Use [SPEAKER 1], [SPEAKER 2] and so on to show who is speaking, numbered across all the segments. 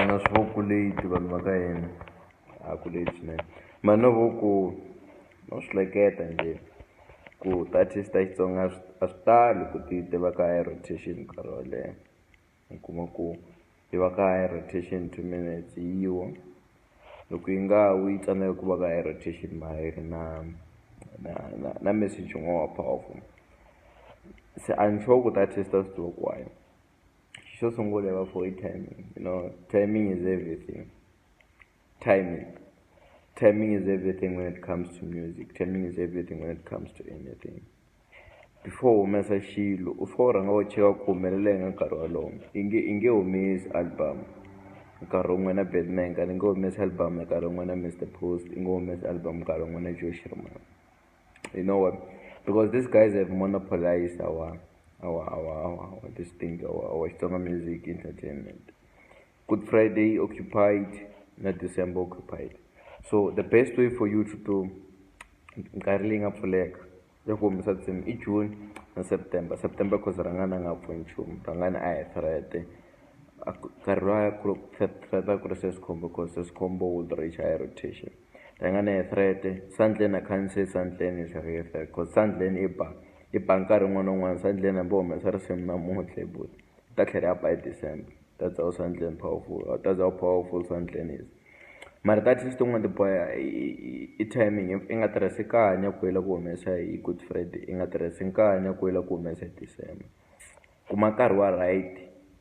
[SPEAKER 1] na swi vo ku late vanhu va ka hina a ku late swinene mani no vo ku no swi hleketa njhe ku ti-artist ta Xitsonga a swi tali ku ti va ka high rotation nkarhi wo leha mi kuma ku yi va ka high rotation 2 minutes yiwa loko yi nga wi yi tsandzeka ku va ka high rotation mara yi ri na message wa powerful se I'm sure ku ti-artist ta swi tiva ku why xo sungula va for timing, you know, timing is everything. Timing is everything when it comes to music. Timing is everything when it comes to anything. Before humesa xilo u fo rhanga u cheka ku humelele nga nkarhi walowo i nge humesi album nkarhi wun'we na Batman i nge humesi album nkarhi wun'we na Mr Post i nge humesi album nkarhi wun'we na Joe Shirman. You know what? Because these guys have monopolized our this thing, our Xitsonga music entertainment. Good Friday occupied, not December occupied. So the best way for you to do nkarhi up for leg i June and September cause rangana nga pfunchu rangana a threat karwa ku Sescom because Sescom would reach high rotation rangana threat Sandlen I can't say Sandlen is a because Sandlen ibankari n'wana n'wana Sandlen hambi humesa risimu namuntlha but ta tlhela by December. That's how Sandlen powerful. That's how powerful Sandlen is. Mara that is tin'wana tiboya i timing i nga tirhisi kanya ku hela ku humesa hi Good Friday i nga tirhisi kanya ku hela ku humesa hi December. Kuma nkarhi wa right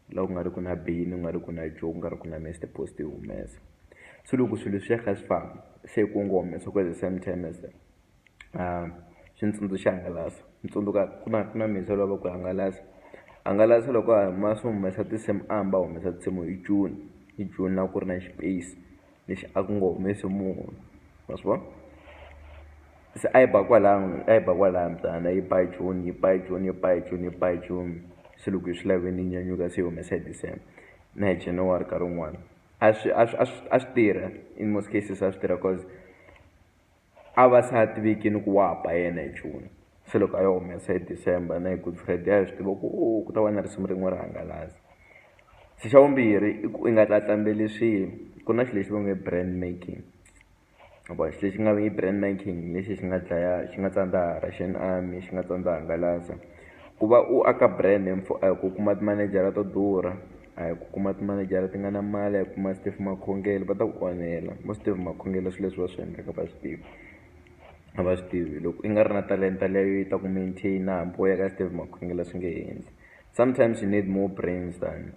[SPEAKER 1] laha ku nga ri ku na Bini ku nga ri ku na Joe ku nga ri ku na Mr Post hi humesa. So loko swilo swi kha swi famba se ku ngo humesa ku at the same time as swi ntsundzuxa hangalasa ntsundzuka ku na miselo va ku hangalasa loko ma swi humesa tinsimu amba humesa tinsimu hi June na ku ri na space lexi a ku nga humesi munhu ma swi vona se a yi ba kwalaha mtana yi ba June se loko hi swi laveni yi nyanyuka se yi humesa hi December na hi January nkarhi wun'wana a swi tirha in most cases a swi tirha cause a va sa tivekini ku wa ba yena hi June se loko a yi humesa hi December na hi Good Friday a hi swi tiva ku ta va na risimu rin'we ra hangalasa se xa vumbirhi i ku i nga tlatlambeli swilo ku na xilo lexi va nge brand making xilo lexi nga i brand making lexi xi nga dlaya xi nga tsandza Russian Army xi nga tsandza hangalasa ku va u aka brand a hi ku kuma timanejara to durha a hi ku kuma timanejara ti nga na mali a hi kuma Steve Makhongela va ta ku onhela mo Steve Makhongela swilo leswi va swi endlaka va swi tiva a va swi tivi loko i nga ri na talenta leyo yi ta ku maintain hambi wo ya ka Steve Makhongela swi nge endli. Sometimes you need more brains than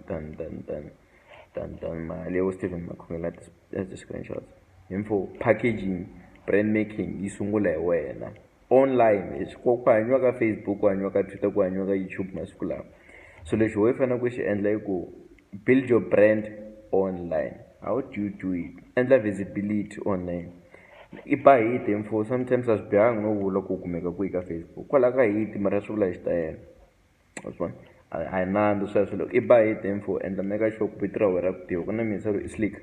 [SPEAKER 1] mali yo Stephen Makhongela as the screenshots. Info packaging brand making yi sungula hi wena online ku hanyiwa ka Facebook ku hanyiwa ka Twitter ku hanyiwa ka YouTube masiku lawa so lexi wo fanele ku xi endla i ku build your brand online. How do you do it? Endla visibility online i ba hit info sometimes a swi bihanga no vula ku kumeka ku ka Facebook kwalaho ka hit mara swi vula hi xitayela waswona a hi nandzu sweswo loko i ba hit info endla make sure ku vito ra wena ra ku tiva ku na misero i slick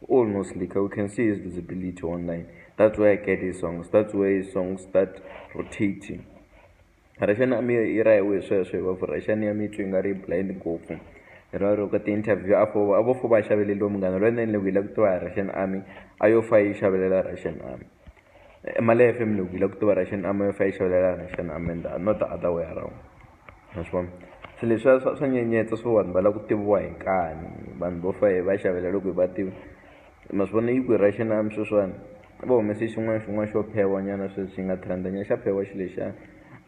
[SPEAKER 1] almost slick. We can see his visibility online. That's where I get his songs. That's where his songs start rotating. Russian Army ira hi sweswo va for Russian Army twinga ri blind ngopfu rero ka ti-interview avo fo va xavelele munghana lwenene loko hi la ku tiva Russian Army ayo fa yi xavelela Russian Army Male FM loko hi la ku tiva Russian Army ayo fa yi xavelela Russian Army not the other way around. Naswona se leswi swa nyenyetsa swo vanhu va la ku tiviwa hi nkani vanhu vo fa va xavelela loko hi va tiva ma swi vona yi ku Russian Army sweswiwani va humese xin'wana xo phewa nyana sweswi xi nga trendanya xa phewa xi lexiya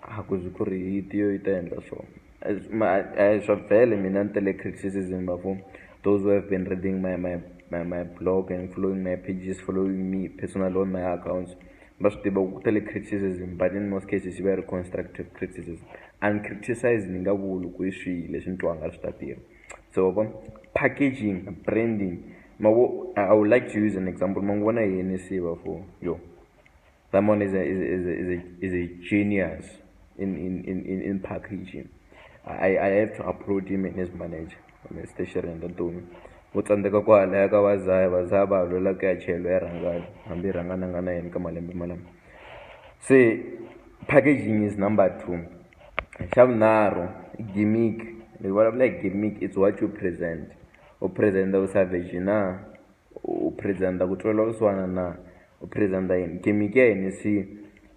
[SPEAKER 1] a ku zi ku ri hiti yo yi ta endla swona swa vhele mina ni tele criticism bafo those who have been reading my blog and following my pages, following me personally on my accounts va swi tiva ku tele criticism but in most cases very constructive criticism and criticize ni nga vuli ku i swilo leswi ni twanga swi ta tirha so packaging branding I would like to use an example. Mangwana Yenisiva for yo. That one is a genius in packaging. I have to approach him in his manager. I'm station and Antoni. What's on the Coca like Wazaba, Lola Chelo, Ranga, and the Rangana and Kamalam Malam. Say packaging is number 2. Shavnaro, gimmick. What I like gimmick is what you present. u presenta u savage na, u presenta ku twela vusiwana na, u presenta yini. Gimmick ya Hennessy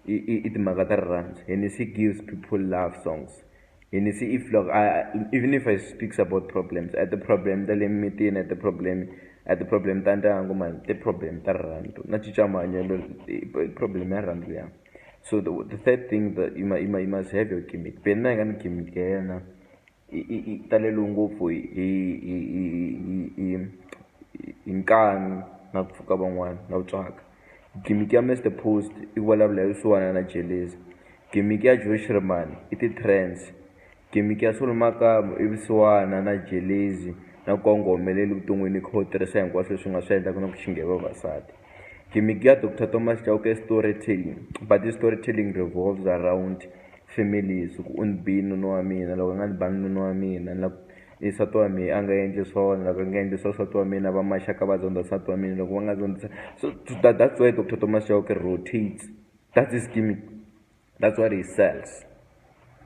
[SPEAKER 1] i timhaka ta rirhandzu. Hennessy gives people love songs. Hennessy even if I speaks about problems, at the problem ta le mitini, at the problem ta ndyangu man, the problem ta rirhandzu na cinca mahanyelo, problem ya rirhandzu ya. So the third thing that you must have your gimmick. Penna yi nga ni gimmick ya yena i taleliwe ngopfu hi nkani na ku pfuka van'wana na vutswaka. Gimmick ya Mr Post i vulavula hi vusiwana na jealousy. Gimmick ya Joe Schreman i ti-trends. Gimmick ya Soul Makamba i vusiwana na jealousy na ku humeleli vuton'wini kha u tirhisa hinkwaswo leswi nga swi endlaka na ku xinghela vavasati. Gimmick ya Dr Thomas Chauke storytelling, but the storytelling revolves around families. Ku unbi nuna wa mina, loko nga ni bangi nuna wa mina, nsati wa mina a nga endli swona, loko a nga endli swa nsati wa mina va maxaka va zonda nsati wa mina, loko va nga zondzisa. So that's why Dr Thomas Chauke rotates. That's his gimmick. That's what he sells.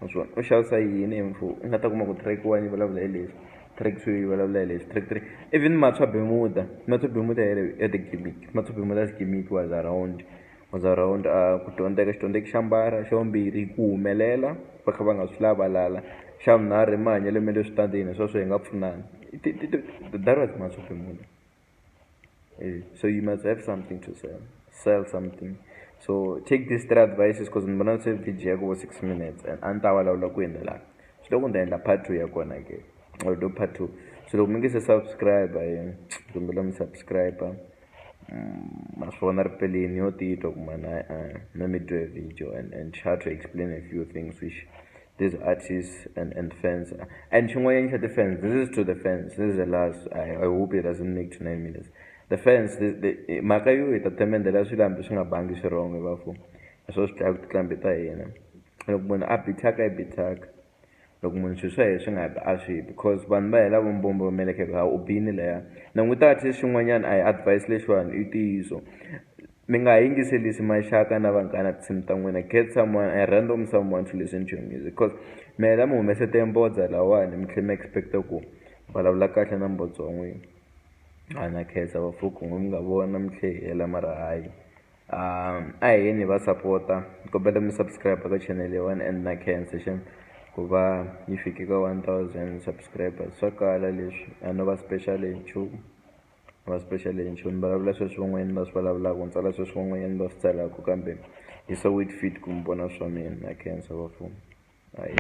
[SPEAKER 1] Naswona u xavisa yini mfu u nga ta kuma ku track 1 yi vulavula hi leswi, track 2 yi vulavula hi leswi, track 3 even Matswa Bermuda at the gimmick. Matswa Bermuda's gimmick was around ku dyondzeka xidyondzeki xa mbara. Xa vumbirhi ku humelela va kha va nga swi lavalala. Xa vunharhu mahanyelo me le switandini sweswo hi nga pfunani. That was Matswa Bermuda. So you must have something to sell something. So take these 3 advices because I'm going to say video over 6 minutes and antawala ku endla. So loko ndenda part 2 ya kona ke. Or do part 2. So loko mi nge se subscribe dumbela mi subscribe. Maswona ripeleni yo titwa kuma na mi do a video and try to explain a few things which these artists and fans and xin'wanyana xa the fans, this is to the fans, this is the last. I hope it doesn't make to 9 minutes. The fans mhaka yo hi ta temendela swilambi swi nga bangi swi wrong va fu swo swi dlaya ku tiqambi ta hina. Loko munhu a bithaka i bithaka, loko munhu swilo swa swi nga a swi, because vanhu va hela vo mbombomeleke ha u bini leya. Languta artist xin'wanyana a hi advice lexiwani i ntiyiso. Mi nga yingiselisi maxaka na vanghana tinsimu ta n'wina. Get someone, a random someone to listen to your music, because mi hela mi humesete mbodza lawani mi tlhela mi expecta ku vulavula kahle na mbodza wa n'wina. Ana khensa vafuku mi nga vona mi tlhela mara hayi a hi yeni va supporta. Kombela mi subscribe ka channel leyiwani and na khensa ku va yi fike ka 1000 subscribers. Swa kala leswi a no va special hi nchumu, ni vulavula sweswi van'wanyani va swi vulavulaka, ni tsala sweswi van'wanyani va swi tsalaka, kambe hi so with fit ku mi vona swa mina. Na khensa vafumu hayi.